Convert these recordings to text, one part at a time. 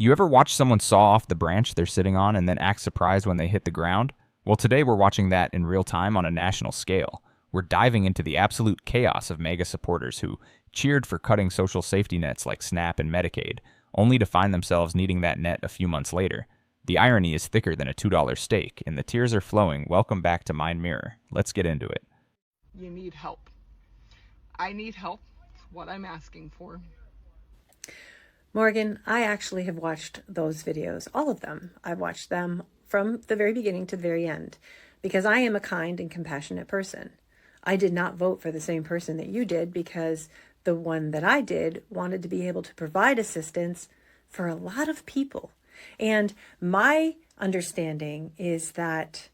You ever watch someone saw off the branch they're sitting on and then act surprised when they hit the ground? Well, today we're watching that in real time on a national scale. We're diving into the absolute chaos of MAGA supporters who cheered for cutting social safety nets like SNAP and Medicaid, only to find themselves needing that net a few months later. The irony is thicker than a $2 steak, and the tears are flowing. Welcome back to Mind Mirror. Let's get into it. You need help. I need help. It's what I'm asking for. Morgan, I actually have watched those videos, all of them. I've watched them from the very beginning to the very end because I am a kind and compassionate person. I did not vote for the same person that you did because the one that I did wanted to be able to provide assistance for a lot of people. And my understanding is that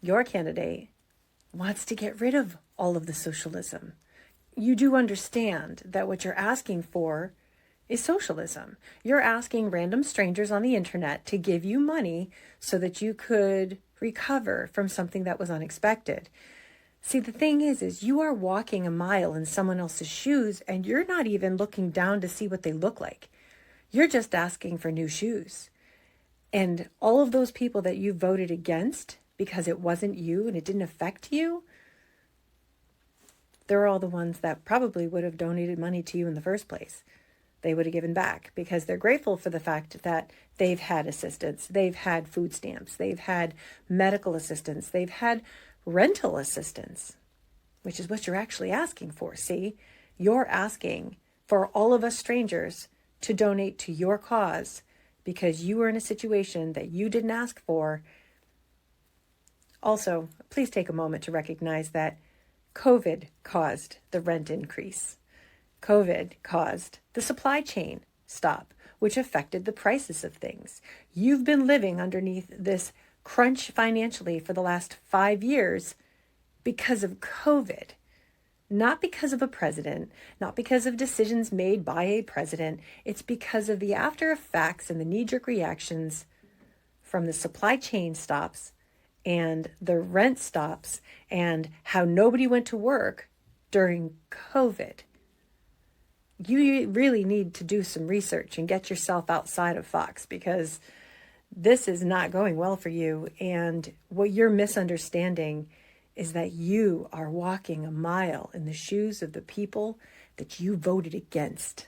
your candidate wants to get rid of all of the socialism. You do understand that what you're asking for is socialism. You're asking random strangers on the internet to give you money so that you could recover from something that was unexpected. See, the thing is you are walking a mile in someone else's shoes and you're not even looking down to see what they look like. You're just asking for new shoes. And all of those people that you voted against because it wasn't you and it didn't affect you, they're all the ones that probably would have donated money to you in the first place. They would have given back because they're grateful for the fact that they've had assistance, they've had food stamps, they've had medical assistance, they've had rental assistance, which is what you're actually asking for. See, you're asking for all of us strangers to donate to your cause because you were in a situation that you didn't ask for. Also, please take a moment to recognize that COVID caused the rent increase. COVID caused the supply chain stop, which affected the prices of things. You've been living underneath this crunch financially for the last 5 years because of COVID, not because of a president, not because of decisions made by a president. It's because of the after effects and the knee-jerk reactions from the supply chain stops and the rent stops and how nobody went to work during COVID. You really need to do some research and get yourself outside of Fox because this is not going well for you. And what you're misunderstanding is that you are walking a mile in the shoes of the people that you voted against.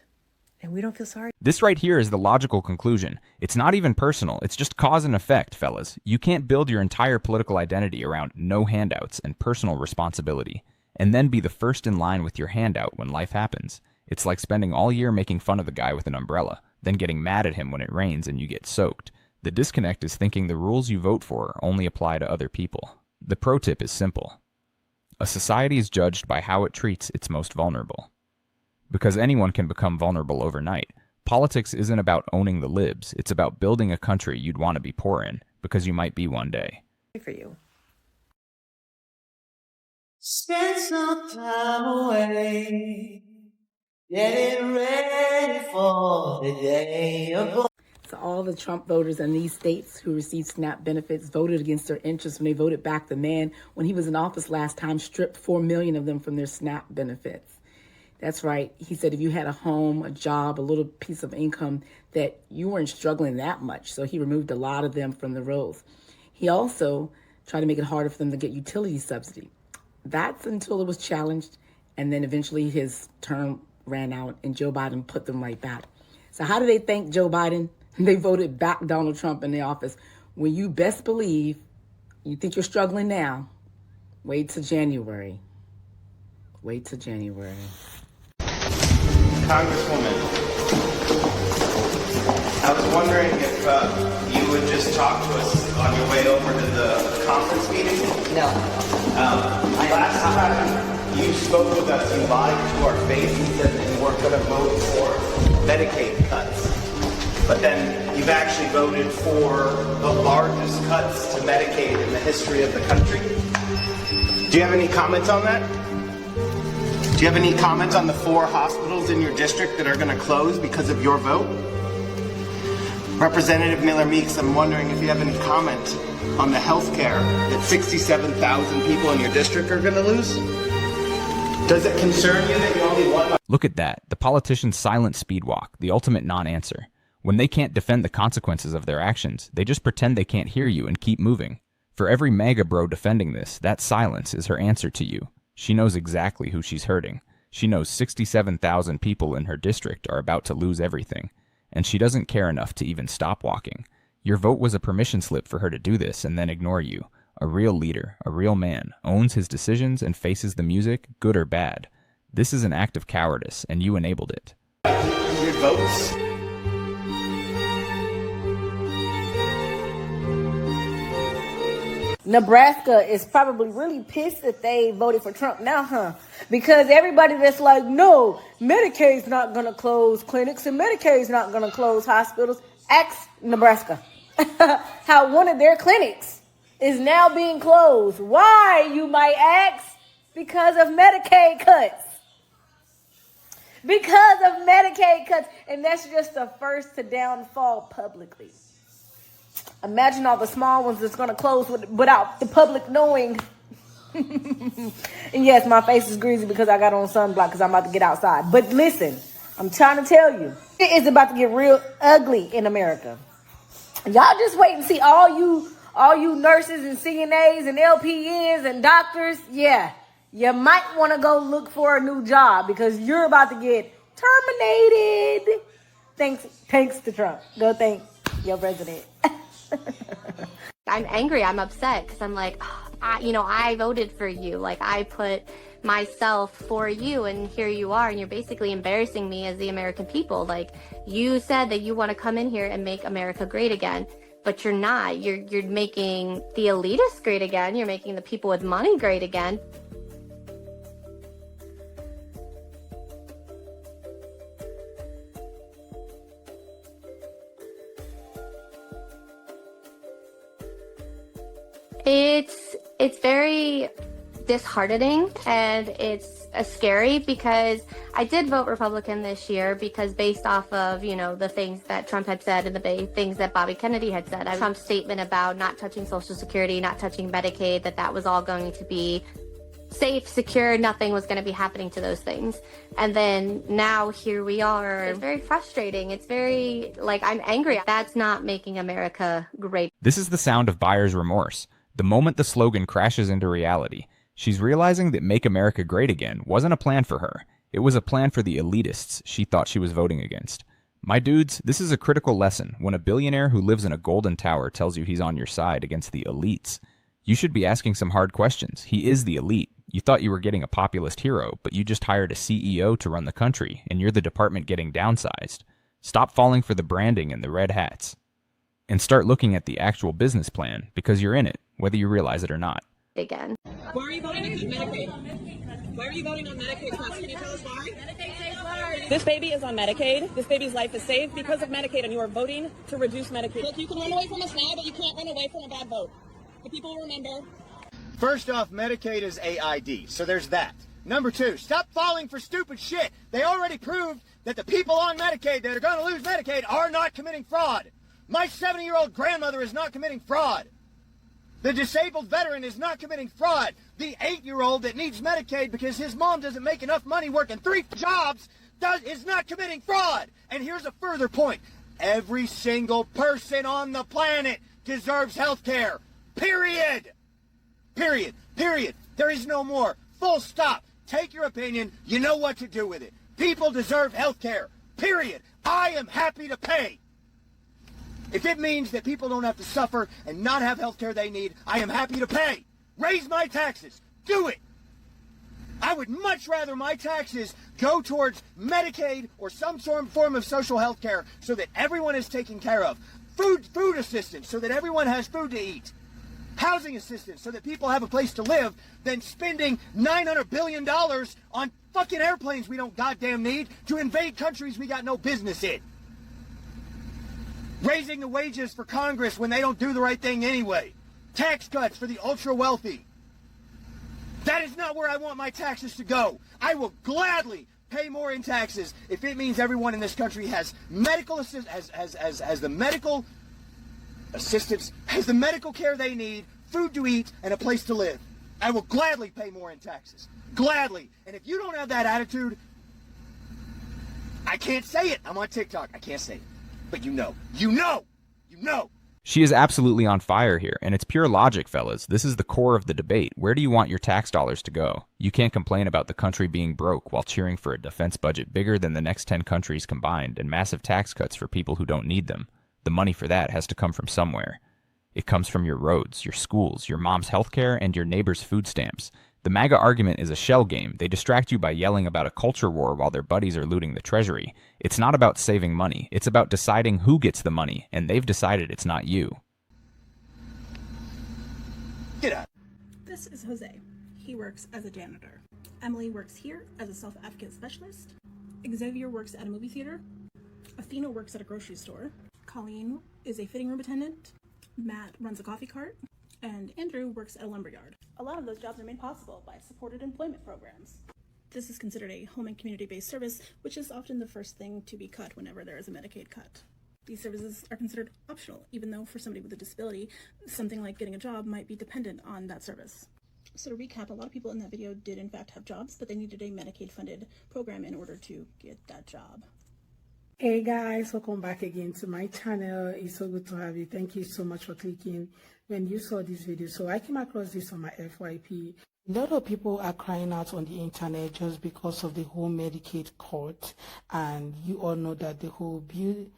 And we don't feel sorry. This right here is the logical conclusion. It's not even personal. It's just cause and effect, fellas. You can't build your entire political identity around no handouts and personal responsibility, and then be the first in line with your handout when life happens. It's like spending all year making fun of the guy with an umbrella, then getting mad at him when it rains and you get soaked. The disconnect is thinking the rules you vote for only apply to other people. The pro tip is simple. A society is judged by how it treats its most vulnerable. Because anyone can become vulnerable overnight, politics isn't about owning the libs, it's about building a country you'd want to be poor in, because you might be one day. For you. Spend some time away, getting ready for the day of. So all the Trump voters in these states who received SNAP benefits voted against their interests when they voted back the man when he was in office last time, stripped 4 million of them from their SNAP benefits. That's right. He said if you had a home, a job, a little piece of income, that you weren't struggling that much. So he removed a lot of them from the rolls. He also tried to make it harder for them to get utility subsidy. That's until it was challenged. And then eventually his term ran out and Joe Biden put them right back. So how do they thank Joe Biden? They voted back Donald Trump in the office. When you best believe you think you're struggling now, wait till January. Wait till January. Congresswoman, I was wondering if you would just talk to us on your way over to the conference meeting. No. Last time you spoke with us, you lied to our face and said that you weren't going to vote for Medicaid cuts. But then you've actually voted for the largest cuts to Medicaid in the history of the country. Do you have any comments on that? Do you have any comments on the 4 hospitals in your district that are going to close because of your vote? Representative Miller-Meeks, I'm wondering if you have any comment on the health care that 67,000 people in your district are going to lose? Does it concern you that you only won? Look at that, the politician's silent speed walk, the ultimate non-answer. When they can't defend the consequences of their actions, they just pretend they can't hear you and keep moving. For every MAGA bro defending this, that silence is her answer to you. She knows exactly who she's hurting. She knows 67,000 people in her district are about to lose everything, and she doesn't care enough to even stop walking. Your vote was a permission slip for her to do this and then ignore you. A real leader, a real man, owns his decisions and faces the music, good or bad. This is an act of cowardice, and you enabled it. 100 votes. Nebraska is probably really pissed that they voted for Trump now, huh? Because everybody that's like, no, Medicaid's not going to close clinics and Medicaid's not going to close hospitals. Ask Nebraska how one of their clinics is now being closed. Why, you might ask? Because of Medicaid cuts. Because of Medicaid cuts. And that's just the first to downfall publicly. Imagine all the small ones that's going to close without the public knowing. And yes, my face is greasy because I got on sunblock because I'm about to get outside. But listen, I'm trying to tell you, it is about to get real ugly in America. Y'all just wait and see all you nurses and CNAs and LPNs and doctors. Yeah, you might want to go look for a new job because you're about to get terminated. Thanks to Trump. Go thank your president. I'm angry. I'm upset because I'm like, I voted for you. Like, I put myself for you, and here you are, and you're basically embarrassing me as the American people. Like, you said that you want to come in here and make America great again, but you're not. You're making the elitists great again. You're making the people with money great again. It's very disheartening, and it's scary because I did vote Republican this year because based off of, the things that Trump had said and the things that Bobby Kennedy had said. Trump's statement about not touching Social Security, not touching Medicaid, that was all going to be safe, secure, nothing was going to be happening to those things. And then now here we are. It's very frustrating. It's very, I'm angry. That's not making America great. This is the sound of buyer's remorse. The moment the slogan crashes into reality, she's realizing that Make America Great Again wasn't a plan for her. It was a plan for the elitists she thought she was voting against. My dudes, this is a critical lesson when a billionaire who lives in a golden tower tells you he's on your side against the elites. You should be asking some hard questions. He is the elite. You thought you were getting a populist hero, but you just hired a CEO to run the country, and you're the department getting downsized. Stop falling for the branding and the red hats. And start looking at the actual business plan, because you're in it, whether you realize it or not. Again. Why are you voting to cut Medicaid? Why are you voting on Medicaid cuts? Can you tell us why? This baby is on Medicaid. This baby's life is saved because of Medicaid, and you are voting to reduce Medicaid. Look, you can run away from us now, but you can't run away from a bad vote. The people will remember. First off, Medicaid is AID, so there's that. Number two, stop falling for stupid shit. They already proved that the people on Medicaid that are going to lose Medicaid are not committing fraud. My 70-year-old grandmother is not committing fraud. The disabled veteran is not committing fraud. The 8-year-old that needs Medicaid because his mom doesn't make enough money working 3 jobs is not committing fraud. And here's a further point. Every single person on the planet deserves health care. Period. Period. Period. There is no more. Full stop. Take your opinion. You know what to do with it. People deserve health care. Period. I am happy to pay. If it means that people don't have to suffer and not have health care they need, I am happy to pay. Raise my taxes. Do it. I would much rather my taxes go towards Medicaid or some form of social health care so that everyone is taken care of. Food assistance so that everyone has food to eat. Housing assistance so that people have a place to live than spending $900 billion on fucking airplanes we don't goddamn need to invade countries we got no business in. Raising the wages for Congress when they don't do the right thing anyway. Tax cuts for the ultra wealthy. That is not where I want my taxes to go. I will gladly pay more in taxes if it means everyone in this country has medical has the medical assistance, has the medical care they need, food to eat, and a place to live. I will gladly pay more in taxes. Gladly. And if you don't have that attitude, I can't say it. I'm on TikTok. I can't say it. But you know. She is absolutely on fire here, and it's pure logic, fellas. This is the core of the debate. Where do you want your tax dollars to go? You can't complain about the country being broke while cheering for a defense budget bigger than the next 10 countries combined and massive tax cuts for people who don't need them. The money for that has to come from somewhere. It comes from your roads, your schools, your mom's healthcare, and your neighbor's food stamps. The MAGA argument is a shell game. They distract you by yelling about a culture war while their buddies are looting the treasury. It's not about saving money. It's about deciding who gets the money, and they've decided it's not you. Get out. This is Jose. He works as a janitor. Emily works here as a self-advocate specialist. Xavier works at a movie theater. Athena works at a grocery store. Colleen is a fitting room attendant. Matt runs a coffee cart. And Andrew works at a lumberyard. A lot of those jobs are made possible by supported employment programs. This is considered a home and community-based service, which is often the first thing to be cut whenever there is a Medicaid cut. These services are considered optional, even though for somebody with a disability, something like getting a job might be dependent on that service. So to recap, a lot of people in that video did in fact have jobs, but they needed a Medicaid-funded program in order to get that job. Hey guys, welcome back again to my channel. It's so good to have you. Thank you so much for clicking when you saw this video. So I came across this on my FYP. A lot of people are crying out on the internet just because of the whole Medicaid cut, and you all know that the whole big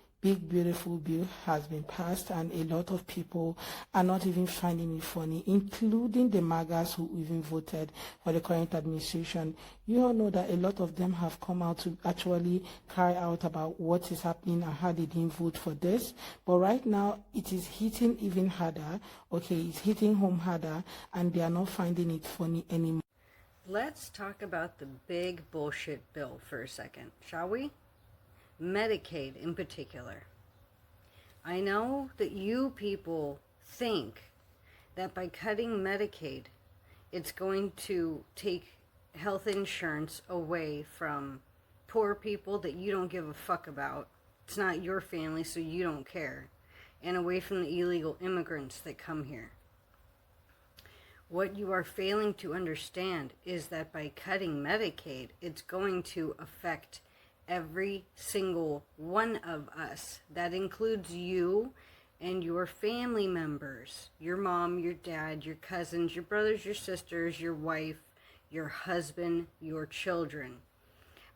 beautiful bill has been passed, and a lot of people are not even finding it funny, including the MAGAs who even voted for the current administration. You all know that a lot of them have come out to actually cry out about what is happening and how they didn't vote for this. But right now it is hitting even harder. Okay, it's hitting home harder, and they are not finding it funny anymore. Let's talk about the big bullshit bill for a second, shall we? Medicaid in particular. I know that you people think that by cutting Medicaid, it's going to take health insurance away from poor people that you don't give a fuck about. It's not your family, so you don't care. And away from the illegal immigrants that come here. What you are failing to understand is that by cutting Medicaid, it's going to affect every single one of us. That includes you and your family members, your mom, your dad, your cousins, your brothers, your sisters, your wife, your husband, your children.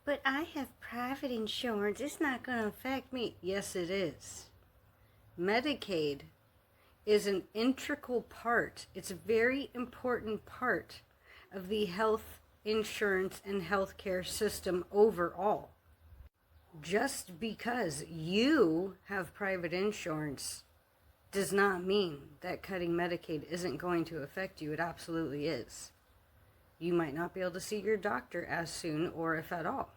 But I have private insurance, it's not going to affect me. Yes, it is. Medicaid is an integral part, it's a very important part of the health insurance and healthcare system overall. Just because you have private insurance does not mean that cutting Medicaid isn't going to affect you. It absolutely is. You might not be able to see your doctor as soon, or if at all.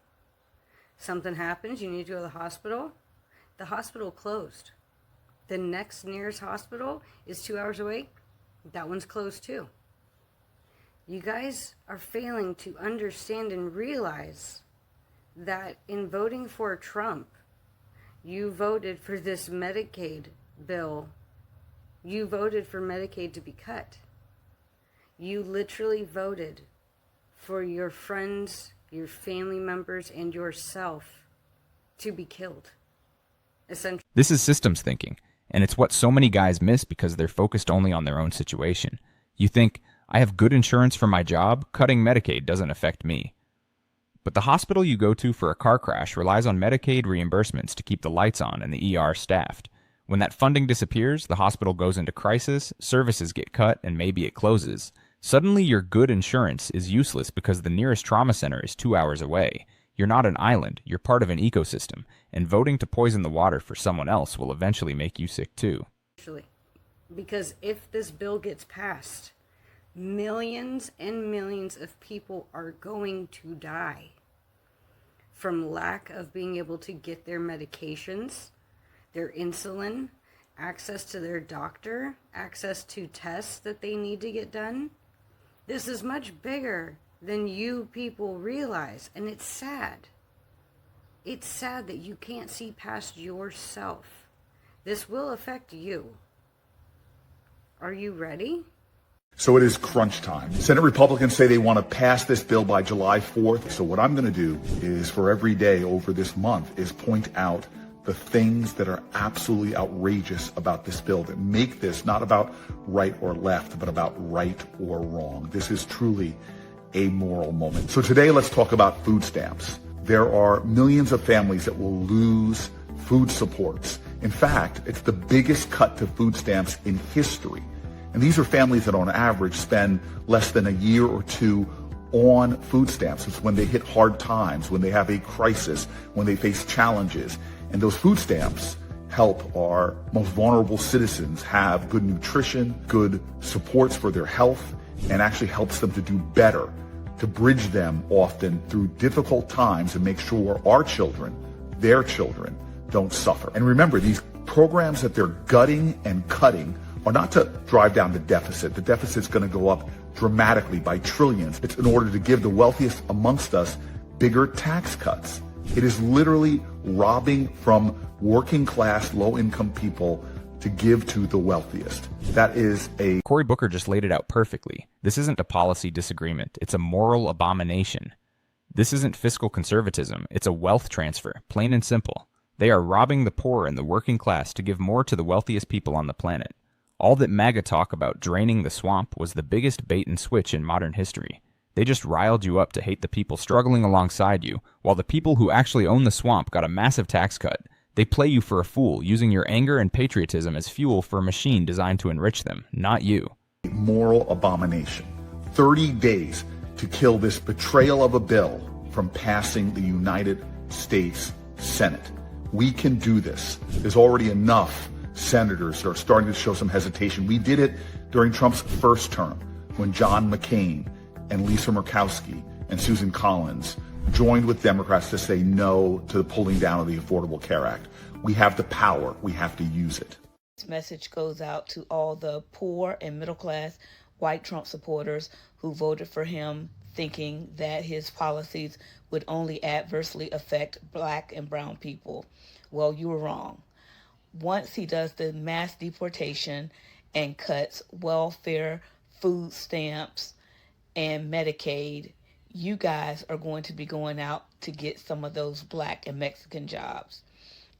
Something happens, you need to go to the hospital closed. The next nearest hospital is 2 hours away. That one's closed too. You guys are failing to understand and realize that in voting for Trump, you voted for this Medicaid bill. You voted for Medicaid to be cut. You literally voted for your friends, your family members, and yourself to be killed. Essentially. This is systems thinking, and it's what so many guys miss because they're focused only on their own situation. You think, I have good insurance for my job, cutting Medicaid doesn't affect me. But the hospital you go to for a car crash relies on Medicaid reimbursements to keep the lights on and the ER staffed. When that funding disappears, the hospital goes into crisis, services get cut, and maybe it closes. Suddenly your good insurance is useless because the nearest trauma center is 2 hours away. You're not an island, you're part of an ecosystem, and voting to poison the water for someone else will eventually make you sick too. Because if this bill gets passed, millions and millions of people are going to die from lack of being able to get their medications, their insulin, access to their doctor, access to tests that they need to get done. This is much bigger than you people realize, and it's sad. It's sad that you can't see past yourself. This will affect you. Are you ready? So it is crunch time. Senate Republicans say they want to pass this bill by July 4th. So what I'm going to do is for every day over this month is point out the things that are absolutely outrageous about this bill that make this not about right or left, but about right or wrong. This is truly a moral moment. So today, let's talk about food stamps. There are millions of families that will lose food supports. In fact, it's the biggest cut to food stamps in history. And these are families that on average spend less than a year or two on food stamps. It's when they hit hard times, when they have a crisis, when they face challenges. And those food stamps help our most vulnerable citizens have good nutrition, good supports for their health, and actually helps them to do better, to bridge them often through difficult times and make sure our children, their children, don't suffer. And remember, these programs that they're gutting and cutting are not to drive down the deficit. The deficit's going to go up dramatically by trillions. It's in order to give the wealthiest amongst us bigger tax cuts. It is literally robbing from working class, low income people to give to the wealthiest. That is a... Cory Booker just laid it out perfectly. This isn't a policy disagreement. It's a moral abomination. This isn't fiscal conservatism. It's a wealth transfer, plain and simple. They are robbing the poor and the working class to give more to the wealthiest people on the planet. All that MAGA talk about draining the swamp was the biggest bait and switch in modern history. They just riled you up to hate the people struggling alongside you, while the people who actually own the swamp got a massive tax cut. They play you for a fool, using your anger and patriotism as fuel for a machine designed to enrich them, not you. Moral abomination. 30 days to kill this betrayal of a bill from passing the United States Senate. We can do this. There's already enough senators that are starting to show some hesitation. We did it during Trump's first term when John McCain and Lisa Murkowski and Susan Collins joined with Democrats to say no to the pulling down of the Affordable Care Act. We have the power. We have to use it. This message goes out to all the poor and middle class white Trump supporters who voted for him thinking that his policies would only adversely affect black and brown people. Well, you were wrong. Once he does the mass deportation and cuts welfare, food stamps, and Medicaid, you guys are going to be going out to get some of those black and Mexican jobs.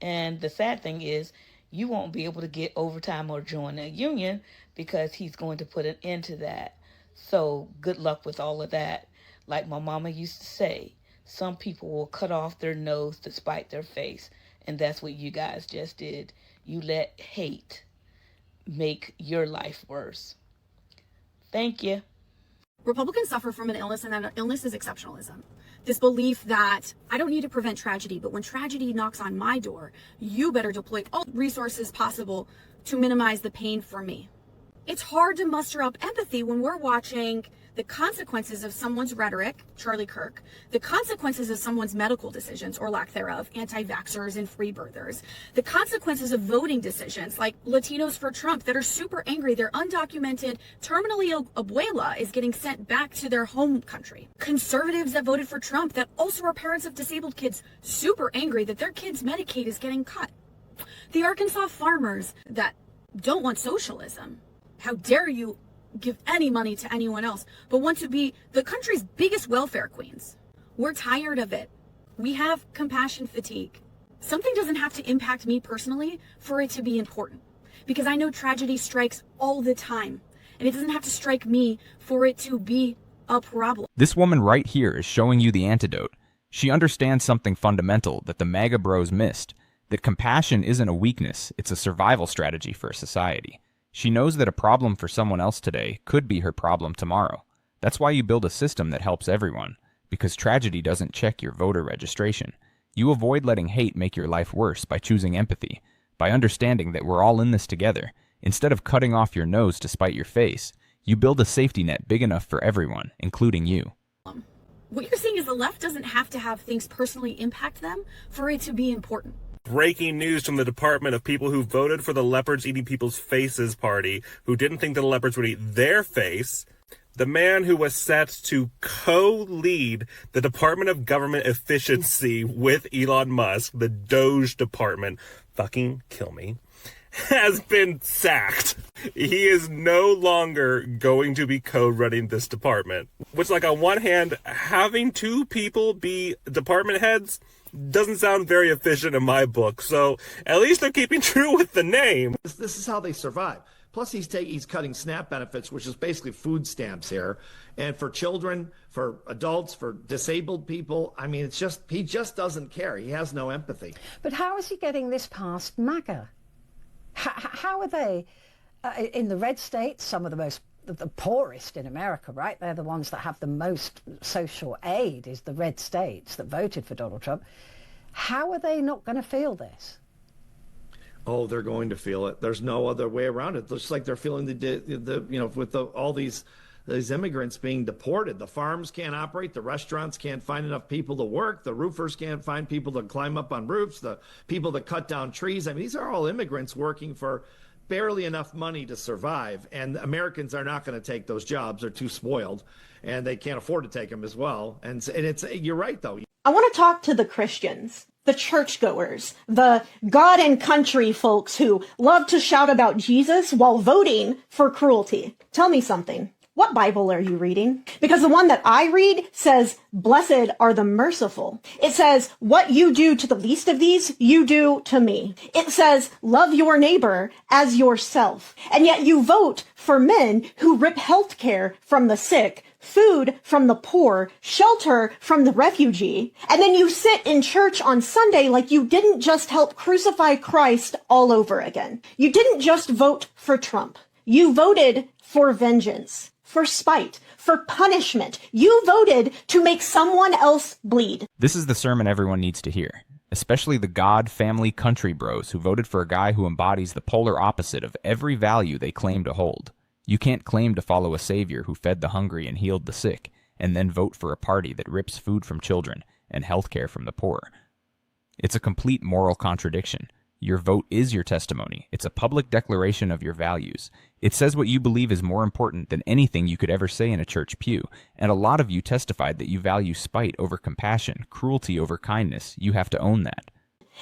And the sad thing is, you won't be able to get overtime or join a union because he's going to put an end to that. So good luck with all of that. Like my mama used to say, some people will cut off their nose to spite their face. And that's what you guys just did. You let hate make your life worse. Thank you. Republicans suffer from an illness, and that illness is exceptionalism. This belief that I don't need to prevent tragedy, but when tragedy knocks on my door, you better deploy all resources possible to minimize the pain for me. It's hard to muster up empathy when we're watching the consequences of someone's rhetoric, Charlie Kirk, the consequences of someone's medical decisions or lack thereof, anti-vaxxers and free birthers, the consequences of voting decisions like Latinos for Trump that are super angry. Their undocumented, terminally ill abuela is getting sent back to their home country. Conservatives that voted for Trump that also are parents of disabled kids, super angry that their kids' Medicaid is getting cut. The Arkansas farmers that don't want socialism. How dare you give any money to anyone else, but want to be the country's biggest welfare queens. We're tired of it. We have compassion fatigue. Something doesn't have to impact me personally for it to be important, because I know tragedy strikes all the time, and it doesn't have to strike me for it to be a problem. This woman right here is showing you the antidote. She understands something fundamental that the MAGA bros missed, that compassion isn't a weakness, it's a survival strategy for a society. She knows that a problem for someone else today could be her problem tomorrow. That's why you build a system that helps everyone, because tragedy doesn't check your voter registration. You avoid letting hate make your life worse by choosing empathy, by understanding that we're all in this together. Instead of cutting off your nose to spite your face, you build a safety net big enough for everyone, including you. What you're saying is the left doesn't have to have things personally impact them for it to be important. Breaking news from the Department of people who voted for the Leopards Eating People's Faces party, who didn't think that the leopards would eat their face. The man who was set to co-lead the Department of Government Efficiency with Elon Musk, the Doge Department, fucking kill me, has been sacked. He is no longer going to be co-running this department. Which, like, on one hand, having two people be department heads, doesn't sound very efficient in my book. So at least they're keeping true with the name. This is how they survive. Plus, he's cutting SNAP benefits, which is basically food stamps here. And for children, for adults, for disabled people, I mean, he just doesn't care. He has no empathy. But how is he getting this past MAGA? How are they, in the red states, some of the poorest in America, right? They're the ones that have the most social aid, is the red states that voted for Donald Trump. How are they not going to feel this? Oh, they're going to feel it. There's no other way around it. Just like they're feeling all these immigrants being deported. The farms can't operate. The restaurants can't find enough people to work. The roofers can't find people to climb up on roofs. The people that cut down trees. I mean, these are all immigrants working for barely enough money to survive. And Americans are not going to take those jobs. They're too spoiled, and they can't afford to take them as well. And you're right, though. I want to talk to the Christians, the churchgoers, the God and country folks who love to shout about Jesus while voting for cruelty. Tell me something. What Bible are you reading? Because the one that I read says, blessed are the merciful. It says, what you do to the least of these, you do to me. It says, love your neighbor as yourself. And yet you vote for men who rip health care from the sick, food from the poor, shelter from the refugee. And then you sit in church on Sunday like you didn't just help crucify Christ all over again. You didn't just vote for Trump. You voted for vengeance, for spite, for punishment. You voted to make someone else bleed. This is the sermon everyone needs to hear, especially the God, family, country bros who voted for a guy who embodies the polar opposite of every value they claim to hold. You can't claim to follow a savior who fed the hungry and healed the sick, and then vote for a party that rips food from children and health care from the poor. It's a complete moral contradiction. Your vote is your testimony. It's a public declaration of your values. It says what you believe is more important than anything you could ever say in a church pew, and a lot of you testified that you value spite over compassion, cruelty over kindness. You have to own that.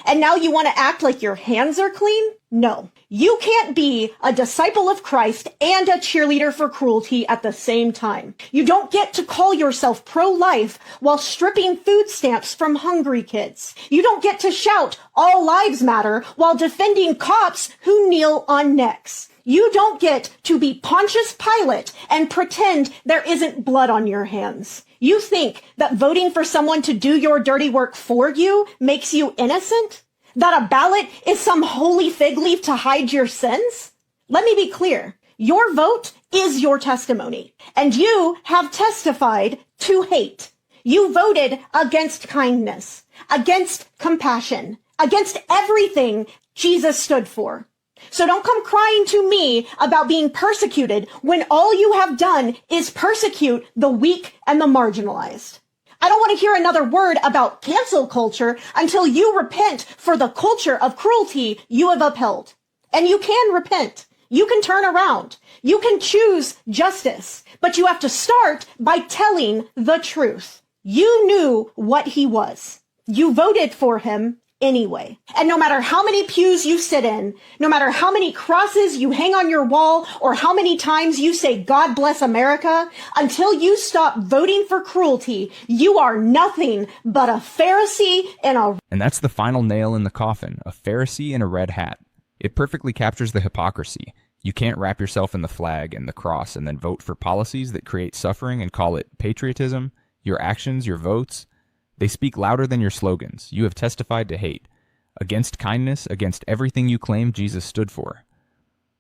And now you want to act like your hands are clean? No. You can't be a disciple of Christ and a cheerleader for cruelty at the same time. You don't get to call yourself pro-life while stripping food stamps from hungry kids. You don't get to shout, all lives matter, while defending cops who kneel on necks. You don't get to be Pontius Pilate and pretend there isn't blood on your hands. You think that voting for someone to do your dirty work for you makes you innocent? That a ballot is some holy fig leaf to hide your sins? Let me be clear. Your vote is your testimony, and you have testified to hate. You voted against kindness, against compassion, against everything Jesus stood for. So don't come crying to me about being persecuted when all you have done is persecute the weak and the marginalized. I don't want to hear another word about cancel culture until you repent for the culture of cruelty you have upheld. And you can repent. You can turn around. You can choose justice. But you have to start by telling the truth. You knew what he was. You voted for him anyway. And no matter how many pews you sit in, no matter how many crosses you hang on your wall, or how many times you say, God bless America, until you stop voting for cruelty, you are nothing but a Pharisee in a... And that's the final nail in the coffin, a Pharisee in a red hat. It perfectly captures the hypocrisy. You can't wrap yourself in the flag and the cross and then vote for policies that create suffering and call it patriotism. Your actions, your votes, they speak louder than your slogans. You have testified to hate, against kindness, against everything you claim Jesus stood for.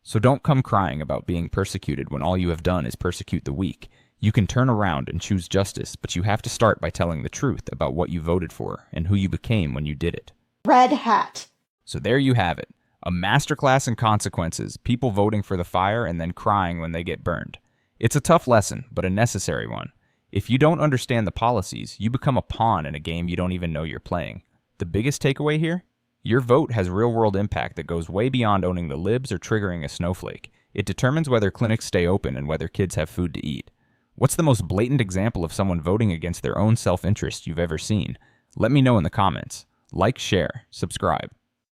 So don't come crying about being persecuted when all you have done is persecute the weak. You can turn around and choose justice, but you have to start by telling the truth about what you voted for and who you became when you did it. Red hat. So there you have it. A masterclass in consequences, people voting for the fire and then crying when they get burned. It's a tough lesson, but a necessary one. If you don't understand the policies, you become a pawn in a game you don't even know you're playing. The biggest takeaway here? Your vote has real-world impact that goes way beyond owning the libs or triggering a snowflake. It determines whether clinics stay open and whether kids have food to eat. What's the most blatant example of someone voting against their own self-interest you've ever seen? Let me know in the comments. Like, share, subscribe.